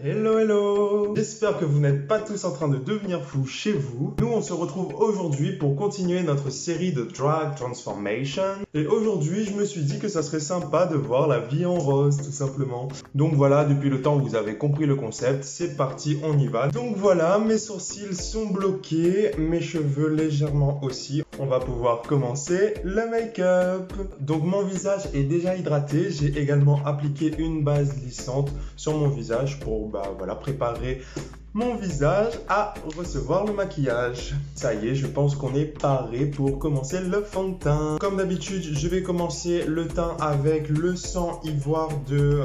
Hello hello! J'espère que vous n'êtes pas tous en train de devenir fous chez vous. Nous on se retrouve aujourd'hui pour continuer notre série de Drag Transformation. Et aujourd'hui je me suis dit que ça serait sympa de voir la vie en rose tout simplement. Donc voilà, depuis le temps où vous avez compris le concept, c'est parti, on y va. Donc voilà, mes sourcils sont bloqués, mes cheveux légèrement aussi. On va pouvoir commencer le make-up. Donc mon visage est déjà hydraté, j'ai également appliqué une base lissante sur mon visage pour préparer mon visage à recevoir le maquillage. Ça y est, je pense qu'on est paré pour commencer le fond de teint. Comme d'habitude, je vais commencer le teint avec le sang ivoire de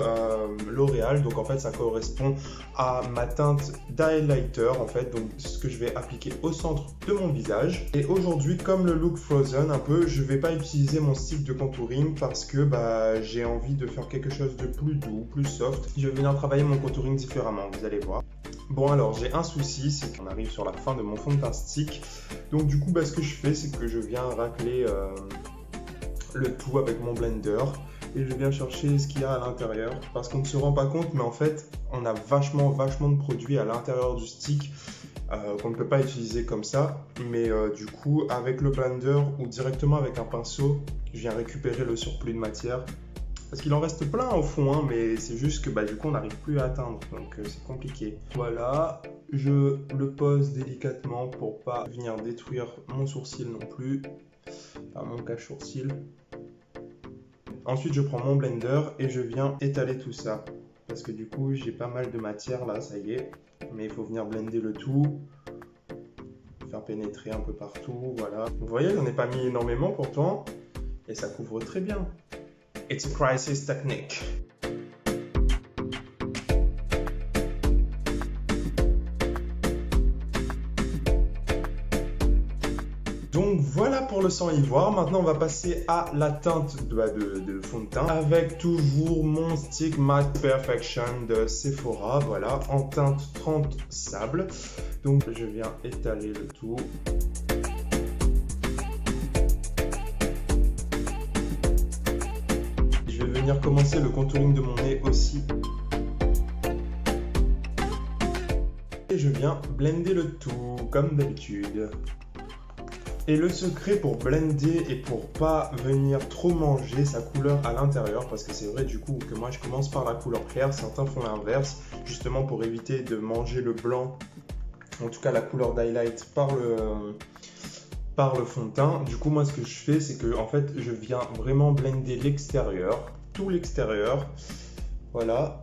L'Oréal. Donc en fait, ça correspond à ma teinte d'highlighter en fait. Donc ce que je vais appliquer au centre de mon visage. Et aujourd'hui, comme le look Frozen un peu, je vais pas utiliser mon stick de contouring parce que j'ai envie de faire quelque chose de plus doux, plus soft. Je vais venir travailler mon contouring différemment, vous allez voir. Bon alors j'ai un souci, c'est qu'on arrive sur la fin de mon fond de teint stick. Donc du coup ce que je fais, c'est que je viens racler le tout avec mon blender. Et je viens chercher ce qu'il y a à l'intérieur. Parce qu'on ne se rend pas compte, mais en fait on a vachement de produits à l'intérieur du stick qu'on ne peut pas utiliser comme ça. Mais du coup avec le blender ou directement avec un pinceau, je viens récupérer le surplus de matière. Parce qu'il en reste plein au fond, hein, mais c'est juste que du coup on n'arrive plus à atteindre, donc c'est compliqué. Voilà, je le pose délicatement pour pas venir détruire mon sourcil non plus, enfin mon cache-sourcil. Ensuite je prends mon blender et je viens étaler tout ça. Parce que du coup j'ai pas mal de matière là, ça y est. Mais il faut venir blender le tout, faire pénétrer un peu partout, voilà. Vous voyez, j'en ai pas mis énormément pourtant, et ça couvre très bien. It's a crisis technique. Donc voilà pour le sang ivoire. Maintenant on va passer à la teinte de fond de teint avec toujours mon stick Matte Perfection de Sephora, voilà, en teinte 30 sable. Donc je viens étaler le tout. Je vais venir commencer le contouring de mon nez aussi. Et je viens blender le tout comme d'habitude. Et le secret pour blender et pour pas venir trop manger sa couleur à l'intérieur, parce que c'est vrai du coup que moi je commence par la couleur claire, certains font l'inverse, justement pour éviter de manger le blanc, en tout cas la couleur d'highlight par le fond de teint. Du coup moi ce que je fais, c'est que en fait je viens vraiment blender l'extérieur, tout l'extérieur, voilà.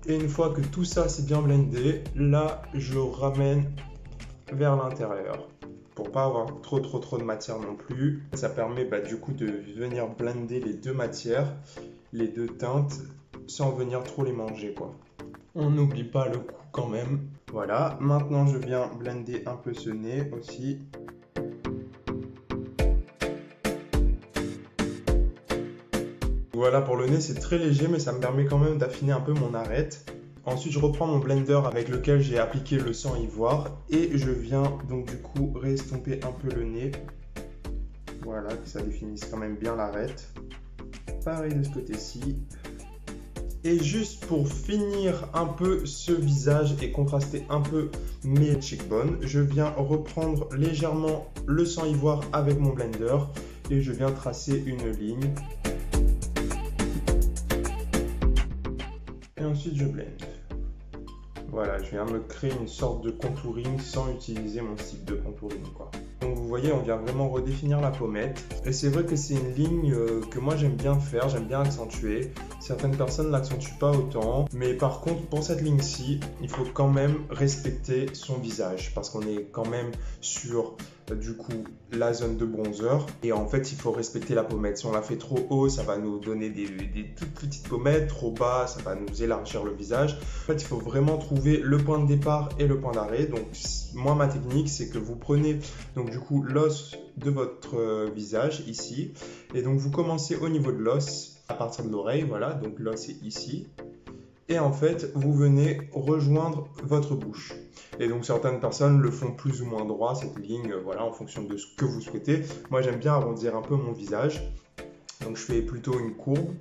Et une fois que tout ça c'est bien blendé, là je ramène vers l'intérieur pour pas avoir trop de matière non plus. Ça permet du coup de venir blender les deux matières, les deux teintes, sans venir trop les manger quoi. On n'oublie pas le coup quand même. Voilà, maintenant je viens blender un peu ce nez aussi. Voilà, pour le nez c'est très léger, mais ça me permet quand même d'affiner un peu mon arête. Ensuite je reprends mon blender avec lequel j'ai appliqué le sang ivoire et je viens donc du coup réestomper un peu le nez. Voilà, que ça définisse quand même bien l'arête. Pareil de ce côté-ci. Et juste pour finir un peu ce visage et contraster un peu mes cheekbones, je viens reprendre légèrement le sang ivoire avec mon blender et je viens tracer une ligne. Et ensuite je blende. Voilà, je viens me créer une sorte de contouring sans utiliser mon stick de contouring quoi. Donc vous voyez, on vient vraiment redéfinir la pommette. Et c'est vrai que c'est une ligne que moi j'aime bien faire, j'aime bien accentuer. Certaines personnes ne l'accentuent pas autant. Mais par contre, pour cette ligne-ci, il faut quand même respecter son visage. Parce qu'on est quand même sur du coup la zone de bronzer. Et en fait, il faut respecter la pommette. Si on la fait trop haut, ça va nous donner des toutes petites pommettes. Trop bas, ça va nous élargir le visage. En fait, il faut vraiment trouver le point de départ et le point d'arrêt. Donc moi, ma technique, c'est que vous prenez donc du coup l'os de votre visage ici. Et donc vous commencez au niveau de l'os à partir de l'oreille, voilà, donc l'os est ici. Et en fait, vous venez rejoindre votre bouche. Et donc certaines personnes le font plus ou moins droit, cette ligne, voilà, en fonction de ce que vous souhaitez. Moi, j'aime bien arrondir un peu mon visage. Donc je fais plutôt une courbe.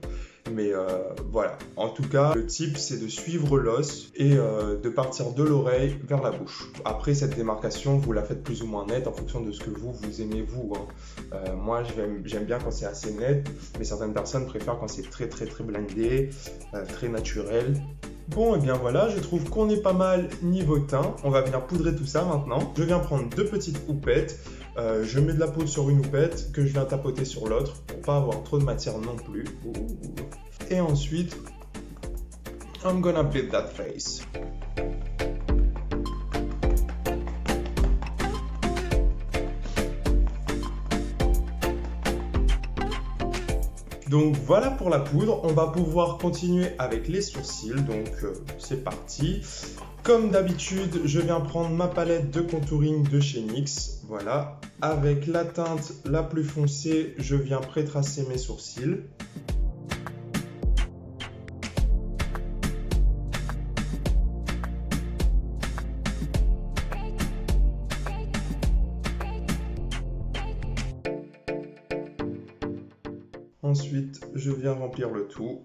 Mais voilà, en tout cas, le type c'est de suivre l'os et de partir de l'oreille vers la bouche. Après, cette démarcation, vous la faites plus ou moins nette en fonction de ce que vous aimez vous. Moi, j'aime bien quand c'est assez net, mais certaines personnes préfèrent quand c'est très blindé, très naturel. Bon, et bien voilà, je trouve qu'on est pas mal niveau teint. On va venir poudrer tout ça maintenant. Je viens prendre 2 petites houppettes. Je mets de la poudre sur une houppette que je viens tapoter sur l'autre pour pas avoir trop de matière non plus. Et ensuite, I'm gonna build that face. Donc voilà pour la poudre, on va pouvoir continuer avec les sourcils, donc c'est parti. Comme d'habitude, je viens prendre ma palette de contouring de chez NYX, voilà. Avec la teinte la plus foncée, je viens pré-tracer mes sourcils. Ensuite, je viens remplir le tout.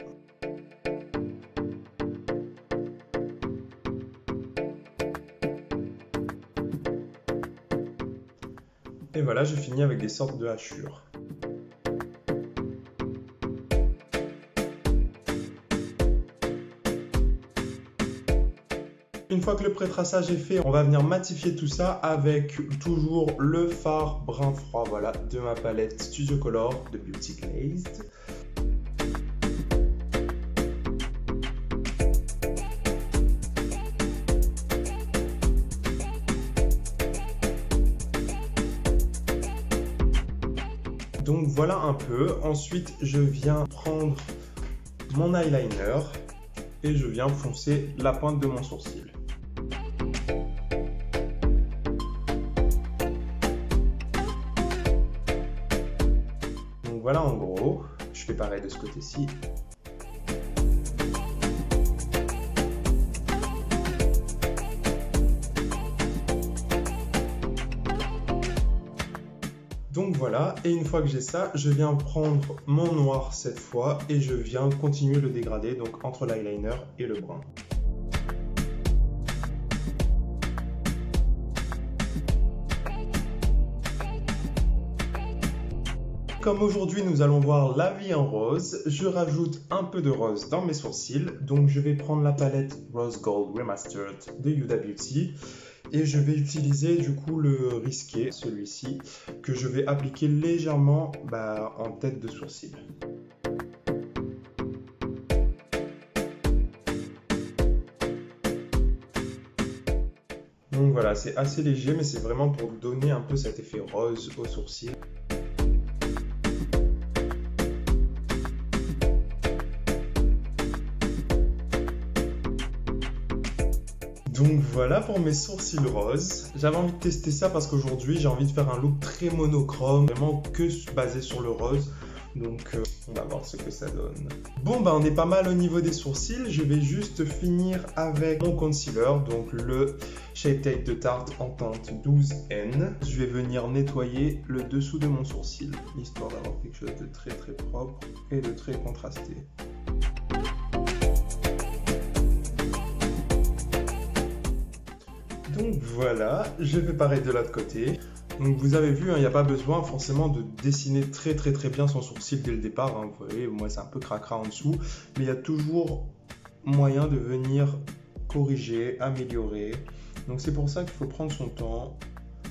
Et voilà, je finis avec des sortes de hachures. Une fois que le pré-traçage est fait, on va venir matifier tout ça avec toujours le fard brun froid, voilà, de ma palette Studio Color de Beauty Glazed. Donc voilà un peu. Ensuite, je viens prendre mon eyeliner et je viens foncer la pointe de mon sourcil. Donc voilà en gros, je fais pareil de ce côté-ci. Donc voilà, et une fois que j'ai ça, je viens prendre mon noir cette fois et je viens continuer le dégradé, donc entre l'eyeliner et le brun. Comme aujourd'hui nous allons voir la vie en rose, je rajoute un peu de rose dans mes sourcils. Donc je vais prendre la palette Rose Gold Remastered de Huda Beauty et je vais utiliser du coup le risqué, celui-ci, que je vais appliquer légèrement en tête de sourcil. Donc voilà, c'est assez léger mais c'est vraiment pour donner un peu cet effet rose au sourcil. Donc voilà pour mes sourcils roses. J'avais envie de tester ça parce qu'aujourd'hui j'ai envie de faire un look très monochrome, vraiment que basé sur le rose. Donc on va voir ce que ça donne. Bon on est pas mal au niveau des sourcils. Je vais juste finir avec mon concealer, donc le Shape Tape de Tarte en teinte 12N. Je vais venir nettoyer le dessous de mon sourcil, histoire d'avoir quelque chose de très propre et de très contrasté. Donc voilà, je fais pareil de l'autre côté. Donc vous avez vu, il n'y a pas besoin forcément de dessiner très bien son sourcil dès le départ. Vous voyez, moi c'est un peu cracra en dessous, mais il y a toujours moyen de venir corriger, améliorer. Donc c'est pour ça qu'il faut prendre son temps,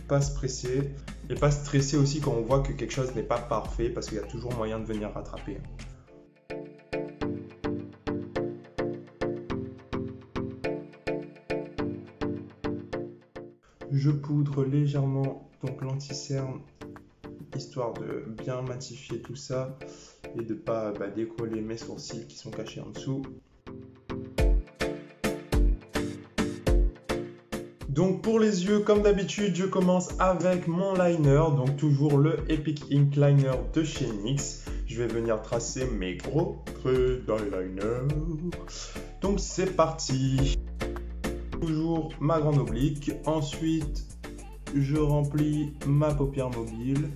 pas se presser et pas stresser aussi quand on voit que quelque chose n'est pas parfait, parce qu'il y a toujours moyen de venir rattraper. Je poudre légèrement donc l'anti-cerne, histoire de bien matifier tout ça et de ne pas décoller mes sourcils qui sont cachés en dessous. Donc pour les yeux, comme d'habitude, je commence avec mon liner, donc toujours le Epic Ink Liner de chez NYX. Je vais venir tracer mes gros traits d'eyeliner. Donc c'est parti. Toujours ma grande oblique, ensuite je remplis ma paupière mobile.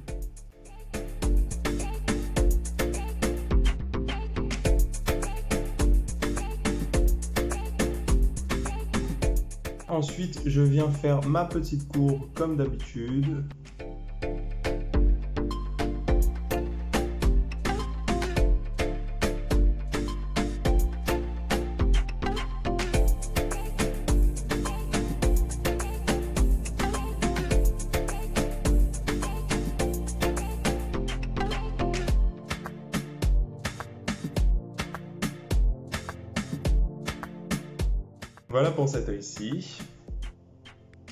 Ensuite, je viens faire ma petite courbe comme d'habitude. Voilà pour cet œil-ci.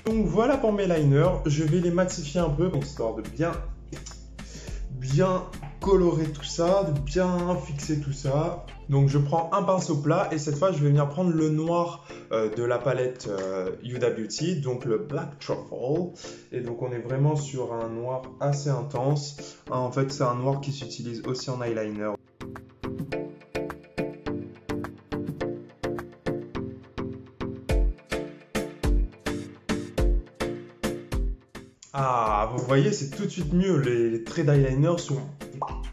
Donc voilà pour mes liners. Je vais les matifier un peu, histoire de bien colorer tout ça, de bien fixer tout ça. Donc je prends un pinceau plat et cette fois je vais venir prendre le noir de la palette Huda Beauty, donc le Black Truffle. Et donc on est vraiment sur un noir assez intense. En fait c'est un noir qui s'utilise aussi en eyeliner. Ah, vous voyez, c'est tout de suite mieux, les traits d'eyeliner sont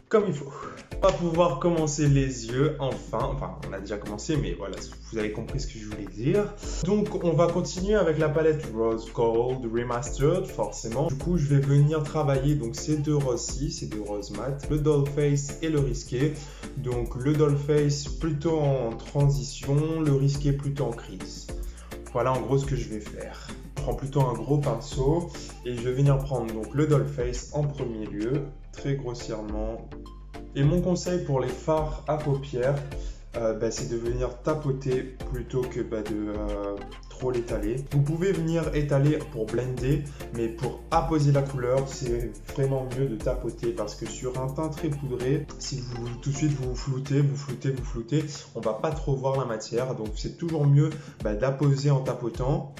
comme il faut. On va pouvoir commencer les yeux, enfin, on a déjà commencé, mais voilà, vous avez compris ce que je voulais dire. Donc, on va continuer avec la palette Rose Gold Remastered, forcément. Du coup, je vais venir travailler donc ces deux roses-ci, ces deux roses mat, le Dollface et le Risqué. Donc, le Dollface plutôt en transition, le Risqué plutôt en crease. Voilà en gros ce que je vais faire. Je prends plutôt un gros pinceau et je vais venir prendre donc le Dollface en premier lieu, très grossièrement. Et mon conseil pour les fards à paupières, c'est de venir tapoter plutôt que de trop l'étaler. Vous pouvez venir étaler pour blender, mais pour apposer la couleur, c'est vraiment mieux de tapoter parce que sur un teint très poudré, si vous tout de suite vous floutez, on va pas trop voir la matière. Donc c'est toujours mieux d'apposer en tapotant.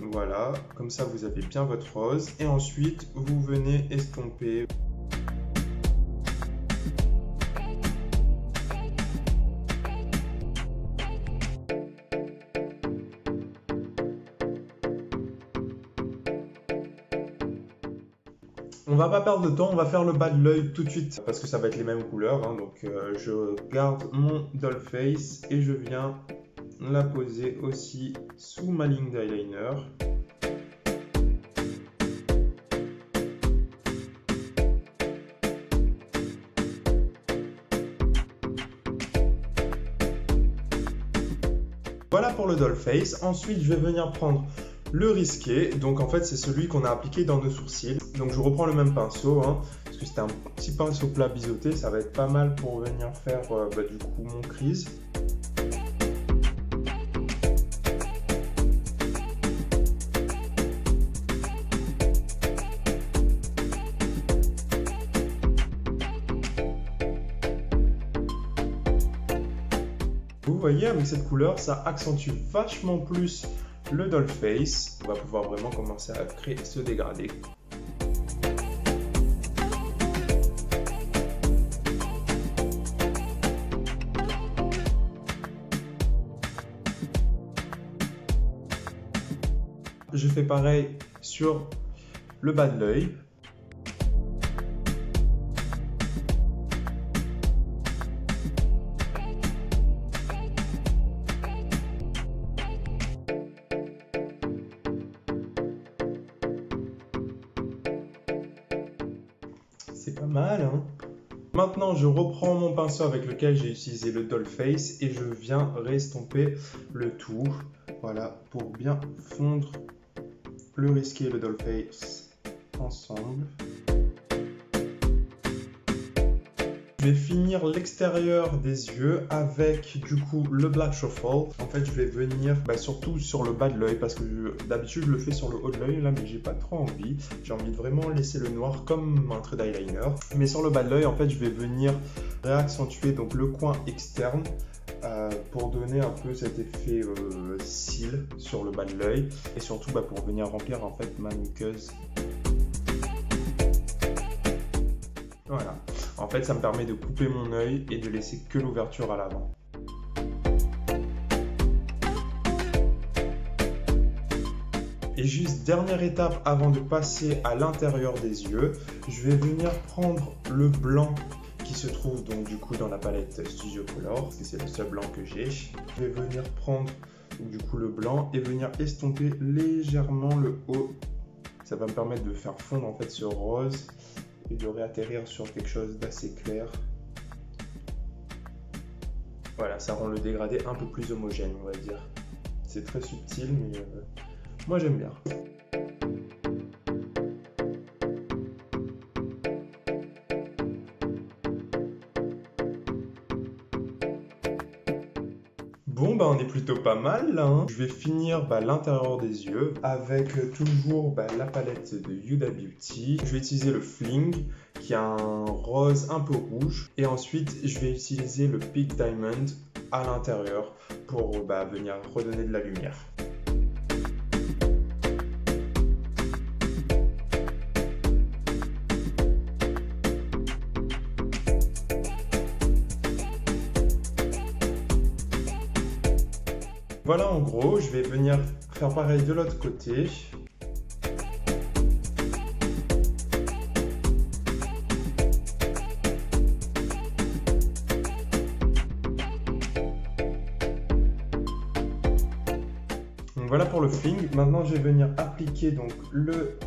Voilà, comme ça vous avez bien votre rose. Et ensuite, vous venez estomper. On va pas perdre de temps, on va faire le bas de l'œil tout de suite parce que ça va être les mêmes couleurs. Hein, donc je garde mon Dollface et je viens la poser aussi sous ma ligne d'eyeliner. Voilà pour le Dollface. Ensuite, je vais venir prendre le Risqué. Donc en fait, c'est celui qu'on a appliqué dans nos sourcils. Donc je reprends le même pinceau, hein, parce que c'est un petit pinceau plat biseauté. Ça va être pas mal pour venir faire du coup mon crease. Vous voyez, avec cette couleur, ça accentue vachement plus le Dollface. On va pouvoir vraiment commencer à créer ce dégradé. Je fais pareil sur le bas de l'œil. C'est pas mal, hein? Maintenant, je reprends mon pinceau avec lequel j'ai utilisé le Dollface et je viens restomper le tout. Voilà, pour bien fondre le Risqué et le Dollface ensemble. Je vais finir l'extérieur des yeux avec du coup le Black Truffle. En fait, je vais venir surtout sur le bas de l'œil parce que d'habitude je le fais sur le haut de l'œil là, mais j'ai pas trop envie. J'ai envie de vraiment laisser le noir comme un trait d'eyeliner. Mais sur le bas de l'œil, en fait, je vais venir réaccentuer donc le coin externe pour donner un peu cet effet cils sur le bas de l'œil et surtout pour venir remplir en fait ma muqueuse. Voilà. En fait, ça me permet de couper mon œil et de laisser que l'ouverture à l'avant. Et juste dernière étape avant de passer à l'intérieur des yeux, je vais venir prendre le blanc qui se trouve donc du coup dans la palette Studio Color, parce que c'est le seul blanc que j'ai. Je vais venir prendre du coup le blanc, et venir estomper légèrement le haut. Ça va me permettre de faire fondre en fait ce rose et de réatterrir sur quelque chose d'assez clair. Voilà, ça rend le dégradé un peu plus homogène, on va dire. C'est très subtil, mais moi j'aime bien. Bon, bah on est plutôt pas mal là, hein. Je vais finir l'intérieur des yeux avec toujours la palette de Huda Beauty. Je vais utiliser le Fling qui a un rose un peu rouge. Et ensuite, je vais utiliser le Peak Diamond à l'intérieur pour venir redonner de la lumière. Voilà, en gros, je vais venir faire pareil de l'autre côté. Donc voilà pour le fling. Maintenant, je vais venir appliquer donc le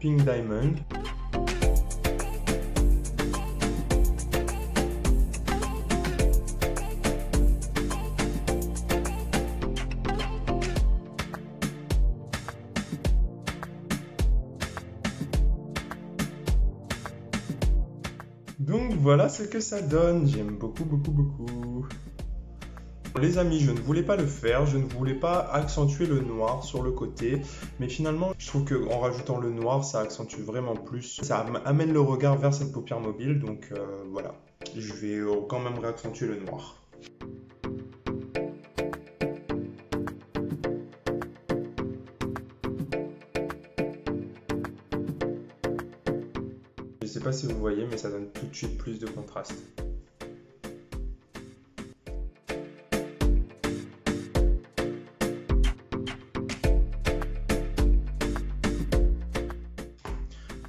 Pink Diamond. Donc voilà ce que ça donne, j'aime beaucoup. Les amis, je ne voulais pas le faire, je ne voulais pas accentuer le noir sur le côté, mais finalement je trouve qu'en rajoutant le noir, ça accentue vraiment plus, ça amène le regard vers cette paupière mobile, donc voilà, je vais quand même réaccentuer le noir. Je sais pas si vous voyez, mais ça donne tout de suite plus de contraste.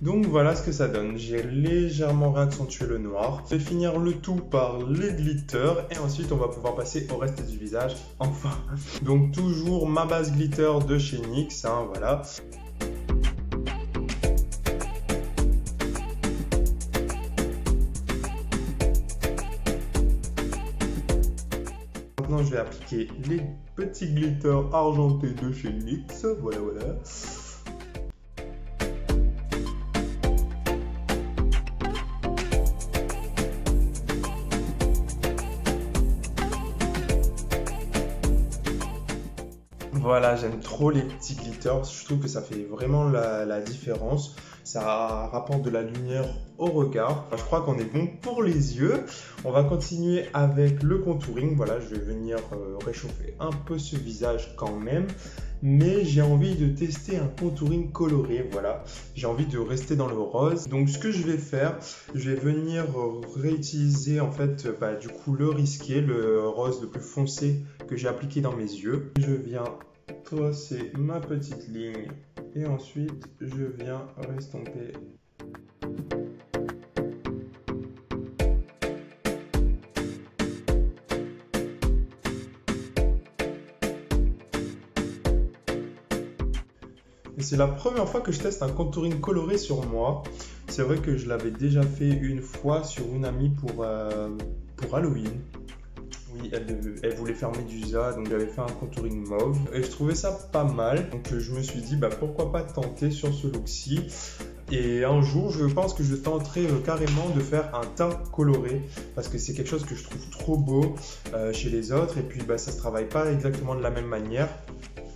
Donc voilà ce que ça donne. J'ai légèrement réaccentué le noir. Je vais finir le tout par les glitters et ensuite on va pouvoir passer au reste du visage. Enfin, donc toujours ma base glitter de chez NYX, hein, voilà. Maintenant, je vais appliquer les petits glitters argentés de chez NYX. Voilà. Voilà, j'aime trop les petits glitters. Je trouve que ça fait vraiment la différence. Ça rapporte de la lumière au regard. Enfin, je crois qu'on est bon pour les yeux. On va continuer avec le contouring. Voilà, je vais venir réchauffer un peu ce visage quand même. Mais j'ai envie de tester un contouring coloré. Voilà, j'ai envie de rester dans le rose. Donc ce que je vais faire, je vais venir réutiliser en fait du coup le risqué, le rose le plus foncé que j'ai appliqué dans mes yeux. Je viens tracer ma petite ligne et ensuite je viens restomper. Et c'est la première fois que je teste un contouring coloré sur moi. C'est vrai que je l'avais déjà fait une fois sur une amie pour Halloween. Oui, elle voulait faire Medusa, donc j'avais fait un contouring mauve. Et je trouvais ça pas mal. Donc je me suis dit, pourquoi pas tenter sur ce look-ci. Et un jour, je pense que je tenterai carrément de faire un teint coloré. Parce que c'est quelque chose que je trouve trop beau chez les autres. Et puis ça se travaille pas exactement de la même manière.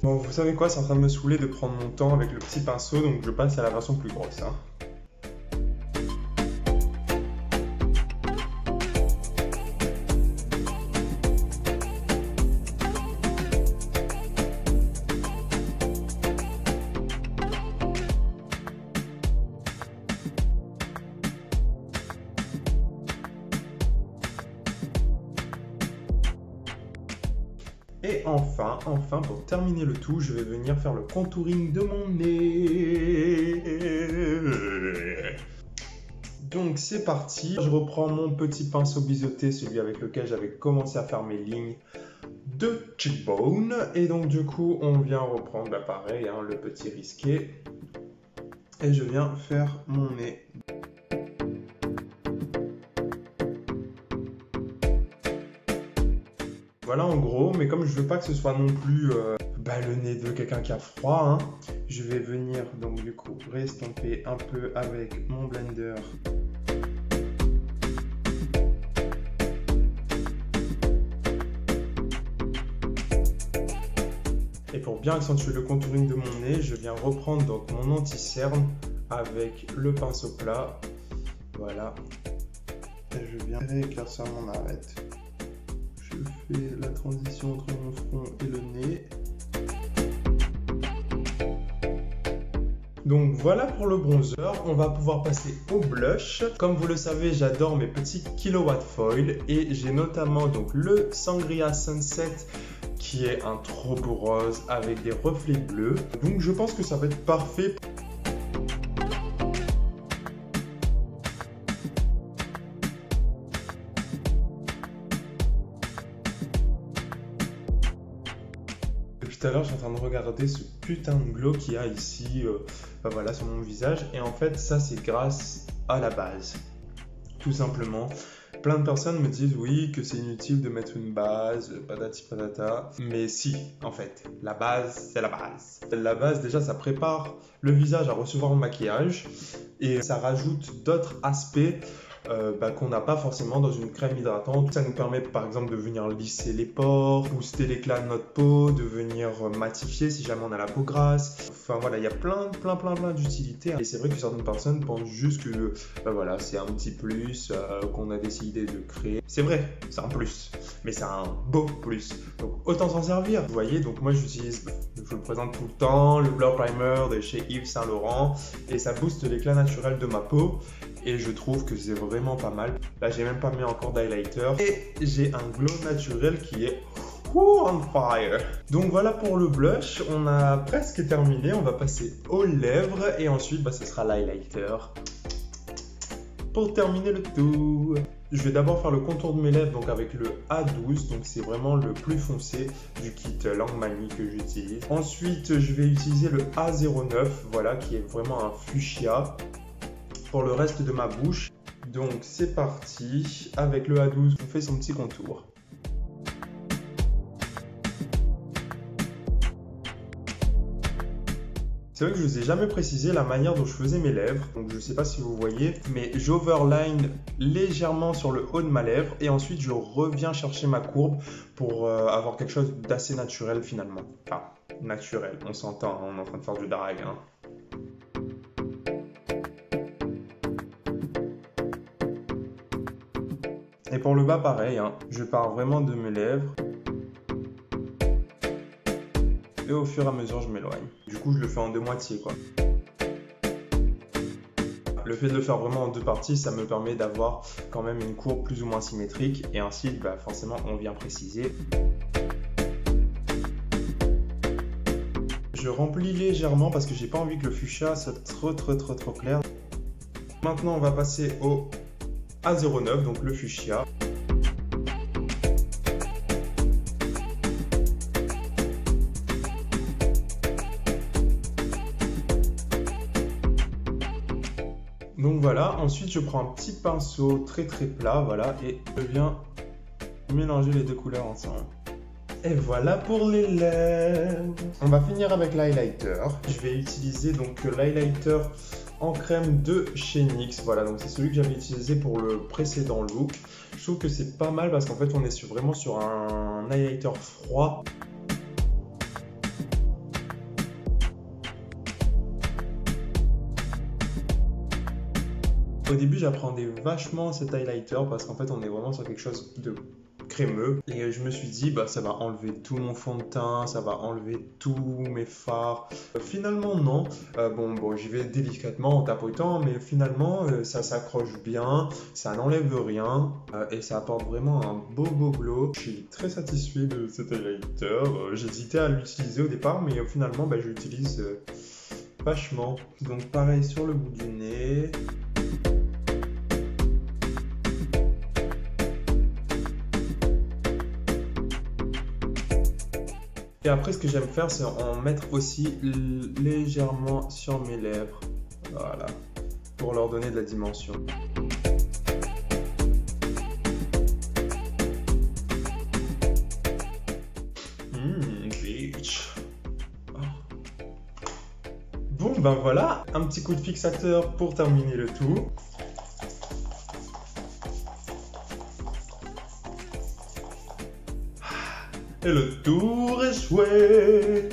Bon, vous savez quoi, c'est en train de me saouler de prendre mon temps avec le petit pinceau, donc je passe à la version plus grosse. Hein. Et enfin, pour terminer le tout, je vais venir faire le contouring de mon nez. Donc c'est parti, je reprends mon petit pinceau biseauté, celui avec lequel j'avais commencé à faire mes lignes de cheekbone. Et donc du coup, on vient reprendre, pareil, hein, le petit risqué. Et je viens faire mon nez. Voilà en gros, mais comme je veux pas que ce soit non plus le nez de quelqu'un qui a froid, hein, je vais venir donc du coup restomper un peu avec mon blender. Et pour bien accentuer le contouring de mon nez, je viens reprendre donc mon anti-cerne avec le pinceau plat. Voilà. Et je viens éclaircir mon arête. Je fais la transition entre mon front et le nez. Donc voilà pour le bronzer, on va pouvoir passer au blush. Comme vous le savez, j'adore mes petits Kilowatt Foil et j'ai notamment donc le Sangria Sunset qui est un trop beau rose avec des reflets bleus. Donc je pense que ça va être parfait. Depuis tout à l'heure, je suis en train de regarder ce putain de glow qu'il y a ici voilà, sur mon visage. Et en fait, ça, c'est grâce à la base. Tout simplement. Plein de personnes me disent oui, que c'est inutile de mettre une base, patati patata. Mais si, en fait, la base, c'est la base. La base, déjà, ça prépare le visage à recevoir le maquillage. Et ça rajoute d'autres aspects qu'on n'a pas forcément dans une crème hydratante. Ça nous permet par exemple de venir lisser les pores, booster l'éclat de notre peau, de venir matifier si jamais on a la peau grasse. Enfin voilà, il y a plein d'utilités. Et c'est vrai que certaines personnes pensent juste que voilà, c'est un petit plus qu'on a décidé de créer. C'est vrai, c'est un plus, mais c'est un beau plus. Donc autant s'en servir. Vous voyez, donc moi j'utilise, je le présente tout le temps, le Blur Primer de chez Yves Saint Laurent et ça booste l'éclat naturel de ma peau. Et je trouve que c'est vraiment pas mal. Là, j'ai même pas mis encore d'highlighter. Et j'ai un glow naturel qui est on fire. Donc voilà pour le blush. On a presque terminé. On va passer aux lèvres. Et ensuite, ce sera l'highlighter. Pour terminer le tout. Je vais d'abord faire le contour de mes lèvres donc avec le A12. Donc c'est vraiment le plus foncé du kit Langue Manie que j'utilise. Ensuite, je vais utiliser le A09. Voilà, qui est vraiment un fuchsia. Pour le reste de ma bouche. Donc c'est parti, avec le A12 on fait son petit contour. C'est vrai que je ne vous ai jamais précisé la manière dont je faisais mes lèvres, donc je ne sais pas si vous voyez, mais j'overline légèrement sur le haut de ma lèvre et ensuite je reviens chercher ma courbe pour avoir quelque chose d'assez naturel finalement. Enfin, naturel, on s'entend, on est en train de faire du drag. Hein. Et pour le bas, pareil, hein, je pars vraiment de mes lèvres. Et au fur et à mesure, je m'éloigne. Du coup, je le fais en deux moitiés, quoi. Le fait de le faire vraiment en deux parties, ça me permet d'avoir quand même une courbe plus ou moins symétrique. Et ainsi, forcément, on vient préciser. Je remplis légèrement parce que j'ai pas envie que le fuchsia soit trop clair. Maintenant, on va passer au A09, donc le fuchsia. Donc voilà, ensuite je prends un petit pinceau très plat, voilà, et je viens mélanger les deux couleurs ensemble. Et voilà pour les lèvres. On va finir avec l'highlighter. Je vais utiliser donc l'highlighter en crème de chez NYX. Voilà, donc c'est celui que j'avais utilisé pour le précédent look. Je trouve que c'est pas mal parce qu'en fait on est vraiment sur un highlighter froid. Au début j'appréhendais vachement cet highlighter parce qu'en fait on est vraiment sur quelque chose de crémeux et je me suis dit ça va enlever tout mon fond de teint, ça va enlever tous mes fards. Finalement non, bon j'y vais délicatement en tapotant mais finalement ça s'accroche bien, ça n'enlève rien et ça apporte vraiment un beau glow. Je suis très satisfait de cet highlighter, j'hésitais à l'utiliser au départ mais finalement je l'utilise vachement. Donc pareil sur le bout du nez. Et après, ce que j'aime faire, c'est en mettre aussi légèrement sur mes lèvres. Voilà. Pour leur donner de la dimension. Bitch. Oh. Bon, ben voilà. Un petit coup de fixateur pour terminer le tout. Et le tour est joué.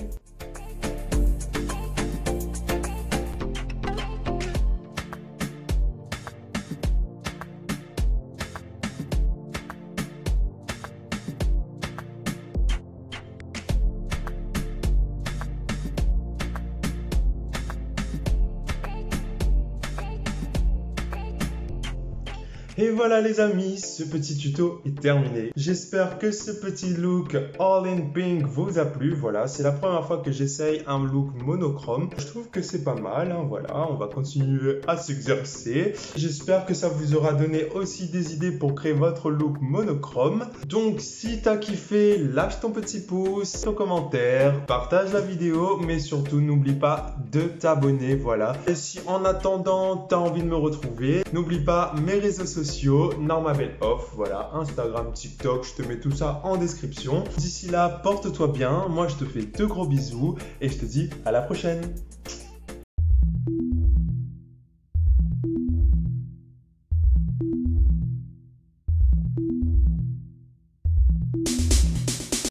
Et voilà les amis, ce petit tuto est terminé. J'espère que ce petit look all in pink vous a plu. Voilà, c'est la première fois que j'essaye un look monochrome. Je trouve que c'est pas mal, hein, voilà, on va continuer à s'exercer. J'espère que ça vous aura donné aussi des idées pour créer votre look monochrome. Donc si t'as kiffé, lâche ton petit pouce, ton commentaire, partage la vidéo, mais surtout n'oublie pas de t'abonner, voilà. Et si en attendant t'as envie de me retrouver, n'oublie pas mes réseaux sociaux, Normabel_off, voilà, Instagram, TikTok, je te mets tout ça en description. D'ici là, porte-toi bien, moi je te fais de gros bisous et je te dis à la prochaine.